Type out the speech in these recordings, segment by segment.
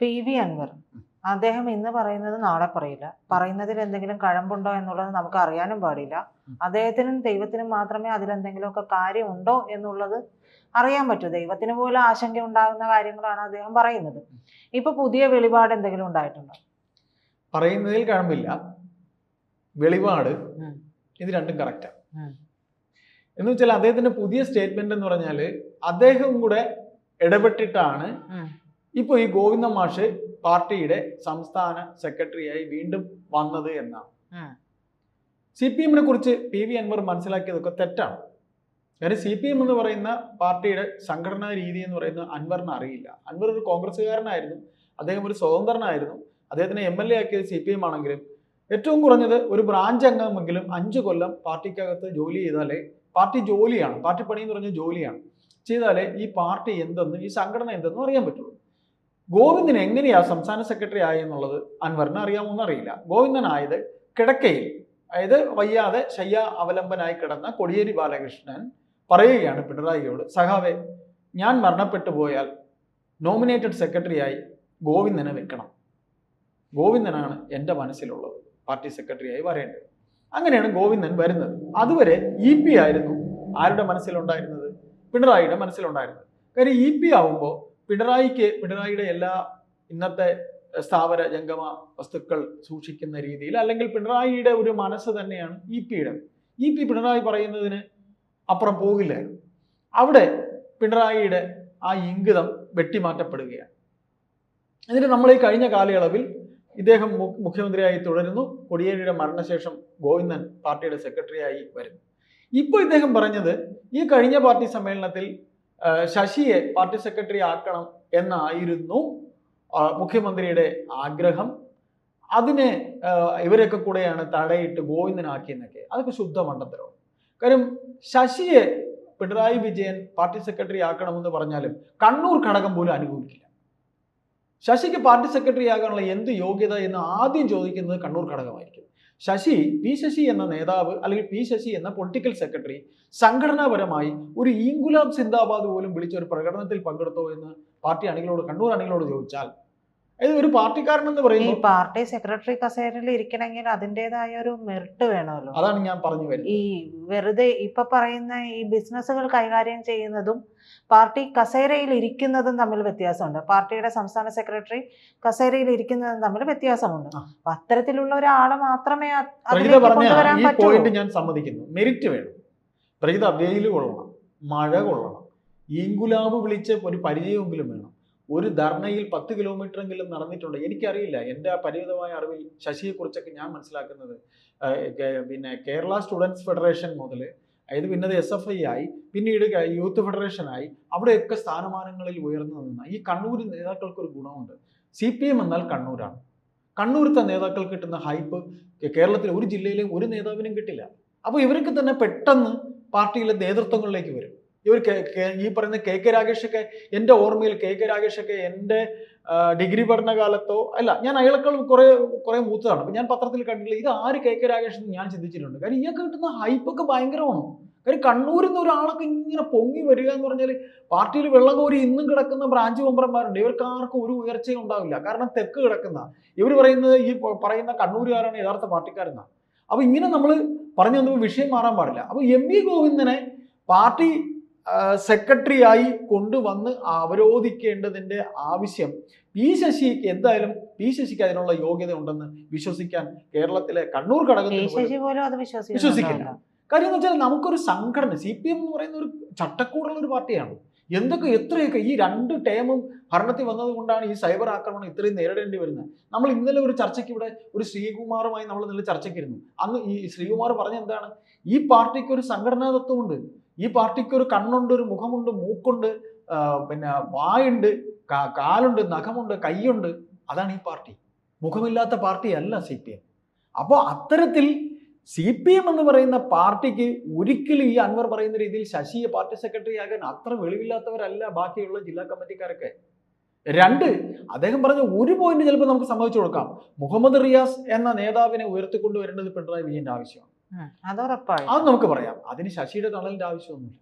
PV. Anwar അദ്ദേഹം ഇന്ന് പറയുന്നത് നാളെ പറയില്ല. പറയുന്നതിൽ എന്തെങ്കിലും കഴമ്പുണ്ടോ എന്നുള്ളത് നമുക്ക് അറിയാനും പാടില്ല. അദ്ദേഹത്തിനും ദൈവത്തിനും മാത്രമേ അതിലെന്തെങ്കിലുമൊക്കെ കാര്യമുണ്ടോ എന്നുള്ളത് അറിയാൻ പറ്റൂ. ദൈവത്തിന് പോലും ആശങ്ക ഉണ്ടാകുന്ന കാര്യങ്ങളാണ് അദ്ദേഹം പറയുന്നത്. ഇപ്പൊ പുതിയ വെളിപാട് എന്തെങ്കിലും ഉണ്ടായിട്ടുണ്ടോ? പറയുന്നതിൽ കഴമ്പില്ല, വെളിപാട്, ഇത് രണ്ടും കറക്റ്റാണ്. എന്ന് വെച്ചാൽ അദ്ദേഹത്തിന്റെ പുതിയ സ്റ്റേറ്റ്മെന്റ് എന്ന് പറഞ്ഞാല് അദ്ദേഹം കൂടെ ഇടപെട്ടിട്ടാണ് ഇപ്പൊ ഈ ഗോവിന്ദ മാഷ് പാർട്ടിയുടെ സംസ്ഥാന സെക്രട്ടറിയായി വീണ്ടും വന്നത് എന്നാണ്. CPM-നെ കുറിച്ച് പി.വി. അൻവർ മനസ്സിലാക്കിയതൊക്കെ തെറ്റാണ്. കാര്യം CPM എന്ന് പറയുന്ന പാർട്ടിയുടെ സംഘടനാ രീതി എന്ന് പറയുന്നത് അൻവറിന് അറിയില്ല. അൻവർ ഒരു കോൺഗ്രസ്സുകാരനായിരുന്നു, അദ്ദേഹം ഒരു സ്വതന്ത്രനായിരുന്നു. അദ്ദേഹത്തിനെ MLA ആക്കിയത് CPM ആണെങ്കിലും ഏറ്റവും കുറഞ്ഞത് ഒരു ബ്രാഞ്ച് അംഗമെങ്കിലും 5 കൊല്ലം പാർട്ടിക്കകത്ത് ജോലി ചെയ്താലേ, പാർട്ടി ജോലിയാണ്, പാർട്ടി പണി എന്ന് പറഞ്ഞ ജോലിയാണ്, ചെയ്താലേ ഈ പാർട്ടി എന്തെന്നും ഈ സംഘടന എന്തെന്നും അറിയാൻ പറ്റുള്ളൂ. ഗോവിന്ദൻ എങ്ങനെയാ സംസ്ഥാന സെക്രട്ടറി ആയെന്നുള്ളത് അൻവറിന് അറിയാമോന്ന് അറിയില്ല. ഗോവിന്ദനായത് കിടക്കയിൽ, അതായത് വയ്യാതെ ശയ്യ അവലംബനായി കിടന്ന കോടിയേരി ബാലകൃഷ്ണൻ പറയുകയാണ് പിണറായിയോട്, സഖാവെ, ഞാൻ മരണപ്പെട്ടു പോയാൽ നോമിനേറ്റഡ് സെക്രട്ടറിയായി ഗോവിന്ദനെ വെക്കണം, ഗോവിന്ദനാണ് എൻ്റെ മനസ്സിലുള്ളത് പാർട്ടി സെക്രട്ടറിയായി വരേണ്ടത്. അങ്ങനെയാണ് ഗോവിന്ദൻ വരുന്നത്. അതുവരെ EP ആയിരുന്നു ആരുടെ മനസ്സിലുണ്ടായിരുന്നത്? പിണറായിയുടെ മനസ്സിലുണ്ടായിരുന്നത്. കാര്യം EP ആവുമ്പോൾ പിണറായിയുടെ എല്ലാ ഇന്നത്തെ സ്ഥാവര ജംഗമ വസ്തുക്കൾ സൂക്ഷിക്കുന്ന രീതിയിൽ, അല്ലെങ്കിൽ പിണറായിയുടെ ഒരു മനസ്സ് തന്നെയാണ് EP-യുടെ. EP പിണറായി പറയുന്നതിന് അപ്പുറം പോകില്ലായിരുന്നു. അവിടെ പിണറായിയുടെ ആ ഇംഗിതം വെട്ടിമാറ്റപ്പെടുകയാണ്. എന്നിട്ട് നമ്മൾ ഈ കഴിഞ്ഞ കാലയളവിൽ ഇദ്ദേഹം മുഖ്യമന്ത്രിയായി തുടരുന്നു. കോടിയേരിയുടെ മരണശേഷം ഗോവിന്ദൻ പാർട്ടിയുടെ സെക്രട്ടറിയായി വരുന്നു. ഇപ്പോൾ ഇദ്ദേഹം പറഞ്ഞത് ഈ കഴിഞ്ഞ പാർട്ടി സമ്മേളനത്തിൽ ശശിയെ പാർട്ടി സെക്രട്ടറി ആക്കണം എന്നായിരുന്നു മുഖ്യമന്ത്രിയുടെ ആഗ്രഹം. അതിനെ ഇവരൊക്കെ കൂടെയാണ് തടയിട്ട് ഗോവിന്ദനാക്കിയെന്നൊക്കെ. അതൊക്കെ ശുദ്ധ മണ്ടത്തരമാണ്. കാര്യം ശശിയെ പിണറായി വിജയൻ പാർട്ടി സെക്രട്ടറി ആക്കണമെന്ന് പറഞ്ഞാലും കണ്ണൂർ ഘടകം പോലും അനുകൂലിക്കില്ല. ശശിക്ക് പാർട്ടി സെക്രട്ടറി ആകാനുള്ള എന്ത് യോഗ്യത എന്ന് ആദ്യം ചോദിക്കുന്നത് കണ്ണൂർ ഘടകമായിരിക്കും. പി ശശി എന്ന നേതാവ്, അല്ലെങ്കിൽ പി ശശി എന്ന പൊളിറ്റിക്കൽ സെക്രട്ടറി സംഘടനാപരമായി ഒരു ഈങ്കുലാബ് സിന്ദാബാദ് പോലും വിളിച്ച ഒരു പ്രകടനത്തിൽ പങ്കെടുത്തോ എന്ന് പാർട്ടി അണികളോട്, കണ്ണൂർ അണികളോട് ചോദിച്ചാൽ, അതായത് ഒരു പാർട്ടിക്കാരൻ എന്ന് പറയുമ്പോൾ പാർട്ടി സെക്രട്ടറി കസേരയിൽ ഇരിക്കണമെങ്കിൽ അതിൻ്റെതായ ഒരു മെറിറ്റ് വേണമല്ലോ. അതാണ് ഞാൻ പറഞ്ഞു വരുന്നത്. ഈ വെറുതെ ഇപ്പൊ പറയുന്ന ഈ ബിസിനസ്സുകൾ കൈകാര്യം ചെയ്യുന്നതും പാർട്ടി കസേരയിൽ ഇരിക്കുന്നതും തമ്മിൽ വ്യത്യാസമുണ്ട്. പാർട്ടിയുടെ സംസ്ഥാന സെക്രട്ടറി കസേരയിൽ ഇരിക്കുന്നതും തമ്മിൽ വ്യത്യാസമുണ്ട്. അപ്പൊ അത്തരത്തിലുള്ള ഒരാളെ മാത്രമേ കൊണ്ടുവരാൻ ഈ പറ്റൂ. പോയിന്റ് ഞാൻ സമ്മതിക്കുന്നു. മെറിറ്റ് വേണം. പ്രജിത വെയിൽ കൊള്ളണം, മഴ കൊള്ളണം, ഈങ്കുലാബ് വിളിച്ച് ഒരു പരിചയമെങ്കിലും വേണം. ഒരു ധർണയിൽ 10 കിലോമീറ്ററെങ്കിലും നടന്നിട്ടുണ്ട്. എനിക്കറിയില്ല, എൻ്റെ പരിമിതമായ അറിവിൽ ശശിയെ കുറിച്ചൊക്കെ ഞാൻ മനസ്സിലാക്കുന്നത് പിന്നെ കേരള സ്റ്റുഡൻസ് ഫെഡറേഷൻ മുതൽ, അതായത് പിന്നെ അത് SFI ആയി, പിന്നീട് യൂത്ത് ഫെഡറേഷൻ ആയി, അവിടെയൊക്കെ സ്ഥാനമാനങ്ങളിൽ ഉയർന്നു നിന്ന ഈ കണ്ണൂർ നേതാക്കൾക്ക് ഒരു ഗുണമുണ്ട്. CPM എന്നാൽ കണ്ണൂരാണ്. കണ്ണൂരത്തെ നേതാക്കൾക്ക് കിട്ടുന്ന ഹൈപ്പ് കേരളത്തിലെ ഒരു ജില്ലയിലെ ഒരു നേതാവിനും കിട്ടില്ല. അപ്പോൾ ഇവർക്ക് തന്നെ പെട്ടെന്ന് പാർട്ടിയിലെ നേതൃത്വങ്ങളിലേക്ക് വരും. ഇവർ ഈ പറയുന്ന KK രാഗേഷൊക്കെ, എൻ്റെ ഓർമ്മയിൽ KK രാഗേഷൊക്കെ എൻ്റെ ഡിഗ്രി പഠനകാലത്തോ അല്ല, ഞാൻ അയാളെക്കാൾ കുറെ മൂത്തതാണ്. അപ്പം ഞാൻ പത്രത്തിൽ കണ്ടിട്ടില്ല ഇത് ആര് KK രാഗേഷ് എന്ന് ഞാൻ ചിന്തിച്ചിട്ടുണ്ട്. കാര്യം ഇയാൾക്ക് കിട്ടുന്ന ഹൈപ്പൊക്കെ ഭയങ്കരമാണ്. കാര്യം കണ്ണൂരിൽ നിന്ന് ഒരാളൊക്കെ ഇങ്ങനെ പൊങ്ങി വരിക എന്ന് പറഞ്ഞാൽ, പാർട്ടിയിൽ വെള്ളം കോരി ഇന്നും കിടക്കുന്ന ബ്രാഞ്ച് മെമ്പർമാരുണ്ട്. ഇവർക്ക് ആർക്കും ഒരു ഉയർച്ചയും ഉണ്ടാവില്ല. കാരണം തെക്ക് കിടക്കുന്ന ഇവർ പറയുന്നത്, ഈ പറയുന്ന കണ്ണൂരുകാരാണ് യഥാർത്ഥ പാർട്ടിക്കാരെന്നാണ്. അപ്പൊ ഇങ്ങനെ നമ്മൾ പറഞ്ഞു വന്നപ്പോൾ വിഷയം മാറാൻ പാടില്ല. അപ്പൊ MV ഗോവിന്ദനെ പാർട്ടി സെക്രട്ടറിയായി കൊണ്ടുവന്ന് അവരോധിക്കേണ്ടതിന്റെ ആവശ്യം പി ശശിക്ക്, എന്തായാലും പി ശശിക്ക് അതിനുള്ള യോഗ്യത ഉണ്ടെന്ന് വിശ്വസിക്കാൻ കേരളത്തിലെ കണ്ണൂർ ഘടകത്തിൽ വിശ്വസിക്കില്ല. കാര്യം എന്ന് വെച്ചാൽ, നമുക്കൊരു സംഘടന, CPM എന്ന് പറയുന്ന ഒരു ചട്ടക്കൂടുള്ള ഒരു പാർട്ടിയാണ്. എത്രയൊക്കെ ഈ 2 ടേമും ഭരണത്തിൽ വന്നത് കൊണ്ടാണ് ഈ സൈബർ ആക്രമണം ഇത്രയും നേരിടേണ്ടി വരുന്നത്. നമ്മൾ ഇന്നലെ ഒരു ചർച്ചയ്ക്ക് ഇവിടെ ഒരു ശ്രീകുമാറുമായി നമ്മൾ ഇന്നലെ ചർച്ചയ്ക്കിരുന്നു. അന്ന് ഈ ശ്രീകുമാർ പറഞ്ഞ എന്താണ്, ഈ പാർട്ടിക്ക് ഒരു സംഘടനാ തത്വമുണ്ട്, ഈ പാർട്ടിക്ക് ഒരു കണ്ണുണ്ട്, ഒരു മുഖമുണ്ട്, മൂക്കുണ്ട്, പിന്നെ വായുണ്ട്, കാലുണ്ട്, നഖമുണ്ട്, കൈയുണ്ട്. അതാണ് ഈ പാർട്ടി. മുഖമില്ലാത്ത പാർട്ടിയല്ല CPM. അപ്പോൾ അത്തരത്തിൽ CPM എന്ന് പറയുന്ന പാർട്ടിക്ക് ഒരിക്കലും ഈ അൻവർ പറയുന്ന രീതിയിൽ ശശിയെ പാർട്ടി സെക്രട്ടറി ആകാൻ അത്ര വെളിവില്ലാത്തവരല്ല ബാക്കിയുള്ള ജില്ലാ കമ്മിറ്റിക്കാരൊക്കെ. 2, അദ്ദേഹം പറഞ്ഞ ഒരു പോയിന്റ് ചിലപ്പോൾ നമുക്ക് സമ്മതിച്ചു കൊടുക്കാം. മുഹമ്മദ് റിയാസ് എന്ന നേതാവിനെ ഉയർത്തിക്കൊണ്ടുവരേണ്ടത് പിണറായി വിജയന്റെ ആവശ്യമാണ്. അത് നമുക്ക് പറയാം. അതിന് ശശിയുടെ തണലിന്റെ ആവശ്യമൊന്നുമില്ല.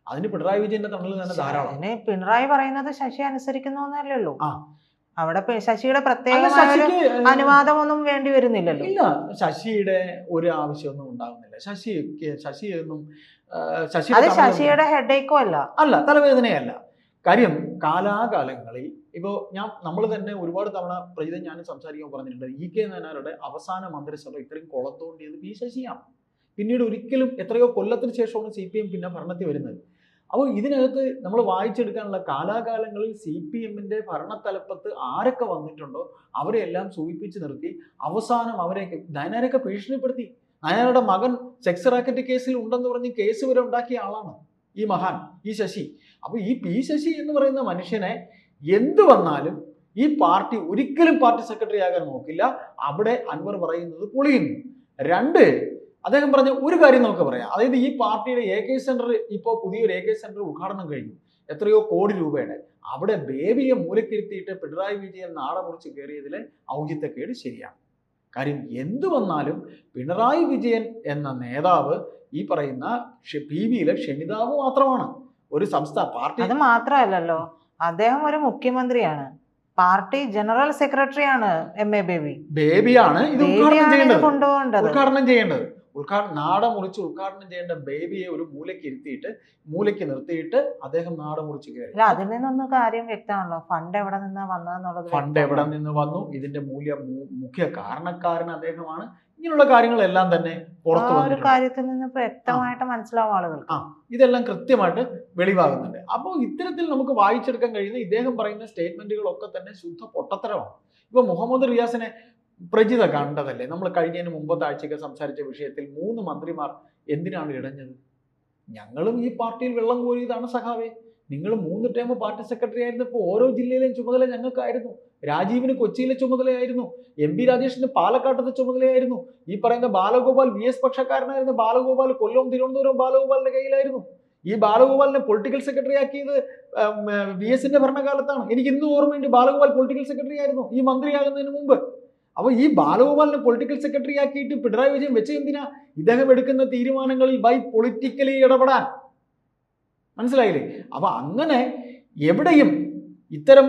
അതിന് പിണറായി വിജയന്റെ തണൽ തന്നെ ധാരാളം. പിണറായി പറയുന്നത് ശശി അനുസരിക്കുന്നല്ലേ ഉള്ളൂ. അവിടെ ശശിയുടെ പ്രത്യേകമായ ഒരു അനുവാദമൊന്നും വേണ്ടി വരുന്നില്ലല്ലോ. ഇല്ല, ശശിയുടെ ഒരു ആവശ്യമൊന്നും ഉണ്ടാകുന്നില്ല. ശശിയൊന്നും അത് ശശിയുടെ ഹെഡേക്കോ അല്ല, തലവേദനയല്ല. കാര്യം കാലാകാലങ്ങളിൽ ഇപ്പോൾ നമ്മൾ തന്നെ ഒരുപാട് തവണ പ്രജിത ഞാൻ സംസാരിക്കുമ്പോൾ പറഞ്ഞിട്ടുണ്ട്, ഇ കെ നായനാരുടെ അവസാന മന്ത്രിസഭ ഇത്രയും കുളം തോണ്ടിയത് പി ശശിയാണ്. പിന്നീട് ഒരിക്കലും എത്രയോ കൊല്ലത്തിന് ശേഷമാണ് CPM പിന്നെ ഭരണത്തിൽ വരുന്നത്. അപ്പോൾ ഇതിനകത്ത് നമ്മൾ വായിച്ചെടുക്കാനുള്ള കാലാകാലങ്ങളിൽ CPM-ന്റെ ഭരണത്തലപ്പത്ത് ആരൊക്കെ വന്നിട്ടുണ്ടോ അവരെല്ലാം സൂചിപ്പിച്ച് നിർത്തി അവസാനം അവരെയൊക്കെ നയനാരൊക്കെ ഭീഷണിപ്പെടുത്തി. നയനാരുടെ മകൻ സെക്സ് റാക്കറ്റ് കേസിൽ ഉണ്ടെന്ന് പറഞ്ഞ് കേസ് വരെ ഉണ്ടാക്കിയ ആളാണ് ഈ മഹാൻ, ഈ ശശി. അപ്പോൾ ഈ പി ശശി എന്ന് പറയുന്ന മനുഷ്യനെ എന്ത് വന്നാലും ഈ പാർട്ടി ഒരിക്കലും പാർട്ടി സെക്രട്ടറി ആകാൻ നോക്കില്ല. അവിടെ അൻവർ പറയുന്നത് പൊളിയുന്നു. രണ്ട്, അദ്ദേഹം പറഞ്ഞ ഒരു കാര്യം നമുക്ക് പറയാം. അതായത് ഈ പാർട്ടിയുടെ AK സെന്റർ, ഇപ്പോൾ പുതിയൊരു AK സെന്റർ ഉദ്ഘാടനം കഴിഞ്ഞു, എത്രയോ കോടി രൂപയുടെ. അവിടെ ബേബിയെ മൂലക്കിരുത്തിയിട്ട് പിണറായി വിജയൻ നാടമുറിച്ച് കയറിയതിലെ ഔചിത്യക്കേട് ശരിയാണ്. കാര്യം എന്തു വന്നാലും പിണറായി വിജയൻ എന്ന നേതാവ് ഈ പറയുന്ന PV-യിലെ ക്ഷണിതാവ് മാത്രമാണ്. ഒരു സംസ്ഥാന പാർട്ടി അത് മാത്രമല്ലല്ലോ, അദ്ദേഹം ഒരു മുഖ്യമന്ത്രിയാണ്, പാർട്ടി ജനറൽ സെക്രട്ടറിയാണ്. MA ബേബിയാണ് ഇത് ഉദ്ഘാടനം ചെയ്യേണ്ടത്. നാടമുറിച്ച് ഉദ്ഘാടനം ചെയ്യേണ്ട ബേബിയെ ഒരു മൂലയ്ക്ക് നിർത്തിയിട്ട് അദ്ദേഹം നാടമുറിച്ച് കയറി. അതിൽ നിന്നൊന്നും കാര്യം വ്യക്തമാണല്ലോ, ഫണ്ട് എവിടെ നിന്ന് വന്നതെന്നുള്ളത്. ഫണ്ട് എവിടെ നിന്ന് വന്നു, ഇതിന്റെ മുഖ്യ കാരണക്കാരൻ അദ്ദേഹമാണ്. ഇങ്ങനെയുള്ള കാര്യങ്ങളെല്ലാം തന്നെ പുറത്തു ഒരു കാര്യത്തിൽ നിന്ന് വ്യക്തമായിട്ട് മനസ്സിലാവും ആളുകൾക്ക്. ഇതെല്ലാം കൃത്യമായിട്ട് വെളിവാകുന്നുണ്ട്. അപ്പോൾ ഇത്തരത്തിൽ നമുക്ക് വായിച്ചെടുക്കാൻ കഴിയുന്ന ഇദ്ദേഹം പറയുന്ന സ്റ്റേറ്റ്മെന്റുകളൊക്കെ തന്നെ ശുദ്ധ പൊട്ടത്തരമാണ്. ഇപ്പൊ മുഹമ്മദ് റിയാസിനെ പ്രജിത കണ്ടതല്ലേ, നമ്മൾ കഴിഞ്ഞതിന് മുമ്പത്തെ ആഴ്ചയൊക്കെ സംസാരിച്ച വിഷയത്തിൽ 3 മന്ത്രിമാർ എന്തിനാണ് ഇടഞ്ഞത്? ഞങ്ങളും ഈ പാർട്ടിയിൽ വെള്ളം കോരിയതാണ് സഖാവേ. നിങ്ങൾ 3 ടൈം പാർട്ടി സെക്രട്ടറി ആയിരുന്നപ്പോൾ ഓരോ ജില്ലയിലെയും ചുമതല ഞങ്ങൾക്കായിരുന്നു. രാജീവിന് കൊച്ചിയിലെ ചുമതലയായിരുന്നു, MP രാജേഷിന് പാലക്കാട്ടത്തെ ചുമതലയായിരുന്നു. ഈ പറയുന്ന ബാലഗോപാൽ VS പക്ഷക്കാരനായിരുന്ന ബാലഗോപാൽ കൊല്ലം തിരുവനന്തപുരം ബാലഗോപാലിന്റെ കയ്യിലായിരുന്നു. ഈ ബാലഗോപാലിനെ പൊളിറ്റിക്കൽ സെക്രട്ടറി ആക്കിയത് VS-ന്റെ ഭരണകാലത്താണ്. എനിക്ക് ഇന്നും ഓർമ്മയുണ്ട്, ബാലഗോപാൽ പൊളിറ്റിക്കൽ സെക്രട്ടറി ആയിരുന്നു ഈ മന്ത്രിയാകുന്നതിന് മുമ്പ്. അപ്പോൾ ഈ ബാലഗോപാലിനെ പൊളിറ്റിക്കൽ സെക്രട്ടറി ആക്കിയിട്ട് പിണറായി വിജയൻ വെച്ച് എന്തിനാ? ഇദ്ദേഹം എടുക്കുന്ന തീരുമാനങ്ങളിൽ പൊളിറ്റിക്കലി ഇടപെടാൻ. മനസ്സിലായില്ലേ? അപ്പൊ അങ്ങനെ എവിടെയും ഇത്തരം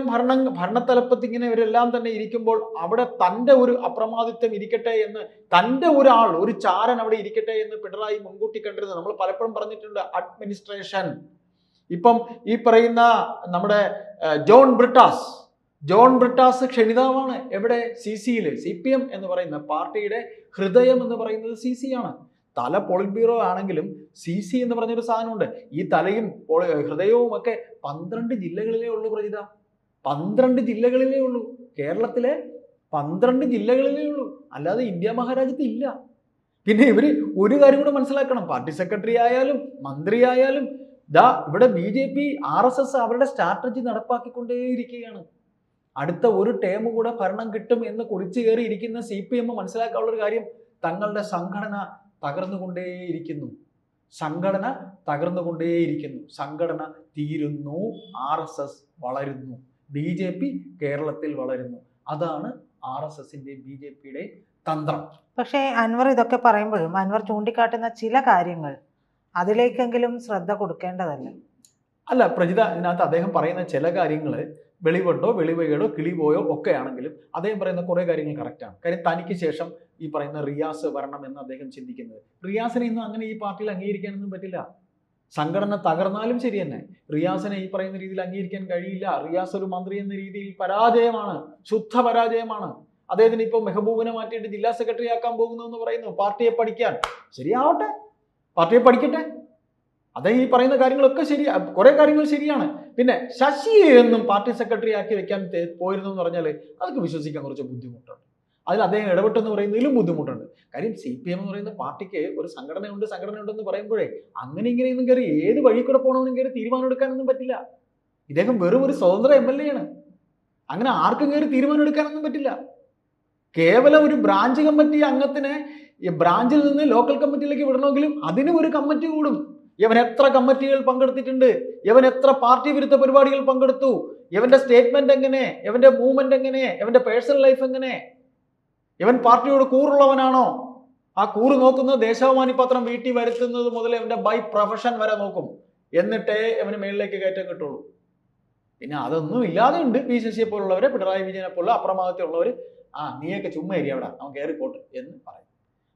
ഭരണത്തലപ്പത്ത് ഇങ്ങനെ ഇവരെല്ലാം തന്നെ ഇരിക്കുമ്പോൾ അവിടെ തൻ്റെ ഒരു അപ്രമാദിത്വം ഇരിക്കട്ടെ എന്ന്, തൻ്റെ ഒരു ചാരൻ അവിടെ ഇരിക്കട്ടെ എന്ന് പിണറായി മുൻകൂട്ടി കണ്ടിരുന്നത്. നമ്മൾ പലപ്പോഴും പറഞ്ഞിട്ടുണ്ട് അഡ്മിനിസ്ട്രേഷൻ. ഇപ്പം ഈ പറയുന്ന നമ്മുടെ ജോൺ ബ്രിട്ടാസ് ക്ഷണിതാവാണ്. എവിടെ? CC-യിൽ. CPM എന്ന് പറയുന്ന പാർട്ടിയുടെ ഹൃദയം എന്ന് പറയുന്നത് CC ആണ്. തല പോളിറ്റ് ബ്യൂറോ ആണെങ്കിലും CC എന്ന് പറഞ്ഞൊരു സാധനമുണ്ട്. ഈ തലയും ഹൃദയവും ഒക്കെ 12 ജില്ലകളിലേ ഉള്ളൂ പ്രജിത. 12 ജില്ലകളിലേ ഉള്ളൂ. കേരളത്തിലെ 12 ജില്ലകളിലേ ഉള്ളൂ, അല്ലാതെ ഇന്ത്യ മഹാരാജ്യത്ത് ഇല്ല. പിന്നെ ഇവര് ഒരു കാര്യം കൂടെ മനസ്സിലാക്കണം, പാർട്ടി സെക്രട്ടറി ആയാലും മന്ത്രി ആയാലും ഇവിടെ BJP RSS അവരുടെ സ്ട്രാറ്റജി നടപ്പാക്കിക്കൊണ്ടേയിരിക്കുകയാണ്. അടുത്ത ഒരു ടേം കൂടെ ഭരണം കിട്ടും എന്ന് കുളിച്ചു കയറി ഇരിക്കുന്ന CPM മനസ്സിലാക്കാനുള്ളൊരു കാര്യം, തങ്ങളുടെ സംഘടന തകർന്നുകൊണ്ടേയിരിക്കുന്നു. സംഘടന തീരുന്നു, RSS വളരുന്നു, BJP കേരളത്തിൽ വളരുന്നു. അതാണ് RSS-ന്റെ BJP-യുടെ തന്ത്രം. പക്ഷേ അൻവർ ഇതൊക്കെ പറയുമ്പോഴും അൻവർ ചൂണ്ടിക്കാട്ടുന്ന ചില കാര്യങ്ങൾ അതിലേക്കെങ്കിലും ശ്രദ്ധ കൊടുക്കേണ്ടതല്ലേ? അല്ല പ്രജിത, ഇതിനകത്ത് അദ്ദേഹം പറയുന്ന ചില കാര്യങ്ങൾ വെളിവുണ്ടോ വെളിവുകേടോ കിളിപോയോ ഒക്കെ ആണെങ്കിലും അദ്ദേഹം പറയുന്ന കുറേ കാര്യങ്ങൾ കറക്റ്റാണ്. കാര്യം തനിക്ക് ശേഷം ഈ പറയുന്ന റിയാസ് വരണം എന്ന് അദ്ദേഹം ചിന്തിക്കുന്നത്. റിയാസിനെ ഇന്നും അങ്ങനെ ഈ പാർട്ടിയിൽ അംഗീകരിക്കാനൊന്നും പറ്റില്ല. സംഘടന തകർന്നാലും ശരി തന്നെ റിയാസിനെ ഈ പറയുന്ന രീതിയിൽ അംഗീകരിക്കാൻ കഴിയില്ല. റിയാസ് ഒരു മന്ത്രി എന്ന രീതിയിൽ പരാജയമാണ്, ശുദ്ധ പരാജയമാണ്. അദ്ദേഹത്തിന് ഇപ്പോൾ മെഹബൂബിനെ മാറ്റിയിട്ട് ജില്ലാ സെക്രട്ടറി ആക്കാൻ പോകുന്നു എന്ന് പറയുന്നു. പാർട്ടിയെ പഠിക്കാൻ. ശരിയാവട്ടെ, പാർട്ടിയെ പഠിക്കട്ടെ. അദ്ദേഹം ഈ പറയുന്ന കാര്യങ്ങളൊക്കെ കുറെ കാര്യങ്ങൾ ശരിയാണ്. പിന്നെ ശശിയെ എന്നും പാർട്ടി സെക്രട്ടറി ആക്കി വെക്കാൻ പോയിരുന്നു എന്ന് പറഞ്ഞാൽ അതൊക്കെ വിശ്വസിക്കാൻ കുറച്ച് ബുദ്ധിമുട്ടുണ്ട്. അതിൽ അദ്ദേഹം ഇടപെട്ടെന്ന് പറയുന്നതിലും ബുദ്ധിമുട്ടുണ്ട്. കാര്യം CPM എന്ന് പറയുന്ന പാർട്ടിക്ക് ഒരു സംഘടന ഉണ്ടെന്ന് പറയുമ്പോഴേ അങ്ങനെ ഇങ്ങനെയൊന്നും കയറി ഏത് വഴി കൂടെ പോകണമെന്നും കയറി തീരുമാനം എടുക്കാനൊന്നും പറ്റില്ല. ഇദ്ദേഹം വെറും ഒരു സ്വതന്ത്ര MLA ആണ്. അങ്ങനെ ആർക്കും കയറി തീരുമാനം എടുക്കാനൊന്നും പറ്റില്ല. കേവലം ഒരു ബ്രാഞ്ച് കമ്മിറ്റി അംഗത്തിനെ ഈ ബ്രാഞ്ചിൽ നിന്ന് ലോക്കൽ കമ്മിറ്റിയിലേക്ക് വിടണമെങ്കിലും അതിനും ഒരു കമ്മിറ്റി കൂടും. ഇവൻ എത്ര കമ്മിറ്റികൾ പങ്കെടുത്തിട്ടുണ്ട്, ഇവൻ എത്ര പാർട്ടി വിരുദ്ധ പരിപാടികൾ പങ്കെടുത്തു, ഇവന്റെ സ്റ്റേറ്റ്മെന്റ് എങ്ങനെ, ഇവന്റെ മൂവ്മെന്റ് എങ്ങനെ, ഇവന്റെ പേഴ്സണൽ ലൈഫ് എങ്ങനെ, ഇവൻ പാർട്ടിയോട് കൂറുള്ളവനാണോ? ആ കൂറ് നോക്കുന്നത് ദേശാഭിമാനി പത്രം വീട്ടിൽ വരുത്തുന്നത് മുതൽ ഇവന്റെ ബൈ പ്രൊഫഷൻ വരെ നോക്കും. എന്നിട്ടേ ഇവന് മേളിലേക്ക് കയറ്റം കിട്ടുള്ളൂ. പിന്നെ അതൊന്നും ഇല്ലാതെ ഉണ്ട് പി ശശിയെ പോലുള്ളവരെ, പിണറായി വിജയനെ പോലുള്ള അപ്രമാദത്തിലുള്ളവർ, നീയൊക്കെ ചുമ്മാ ഇരി അവിടെ, അവൻ കയറിപ്പോട്ട് എന്ന് പറയും.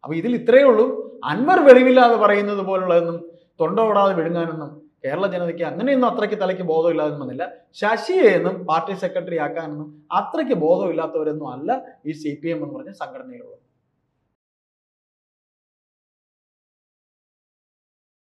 അപ്പൊ ഇതിൽ ഇത്രയേ ഉള്ളൂ. അൻവർ വെളിവില്ലാതെ പറയുന്നത് പോലുള്ളതൊന്നും തൊണ്ടോടാതെ വിഴുങ്ങാനൊന്നും കേരള ജനതയ്ക്ക് അങ്ങനെയൊന്നും അത്രയ്ക്ക് തലയ്ക്ക് ബോധമില്ലാതെ വന്നില്ല. ശശിയെ എന്നും പാർട്ടി സെക്രട്ടറി ആക്കാനൊന്നും അത്രയ്ക്ക് ബോധമില്ലാത്തവരൊന്നും അല്ല ഈ CPM എന്ന് പറഞ്ഞ സംഘടനയിലുള്ളത്.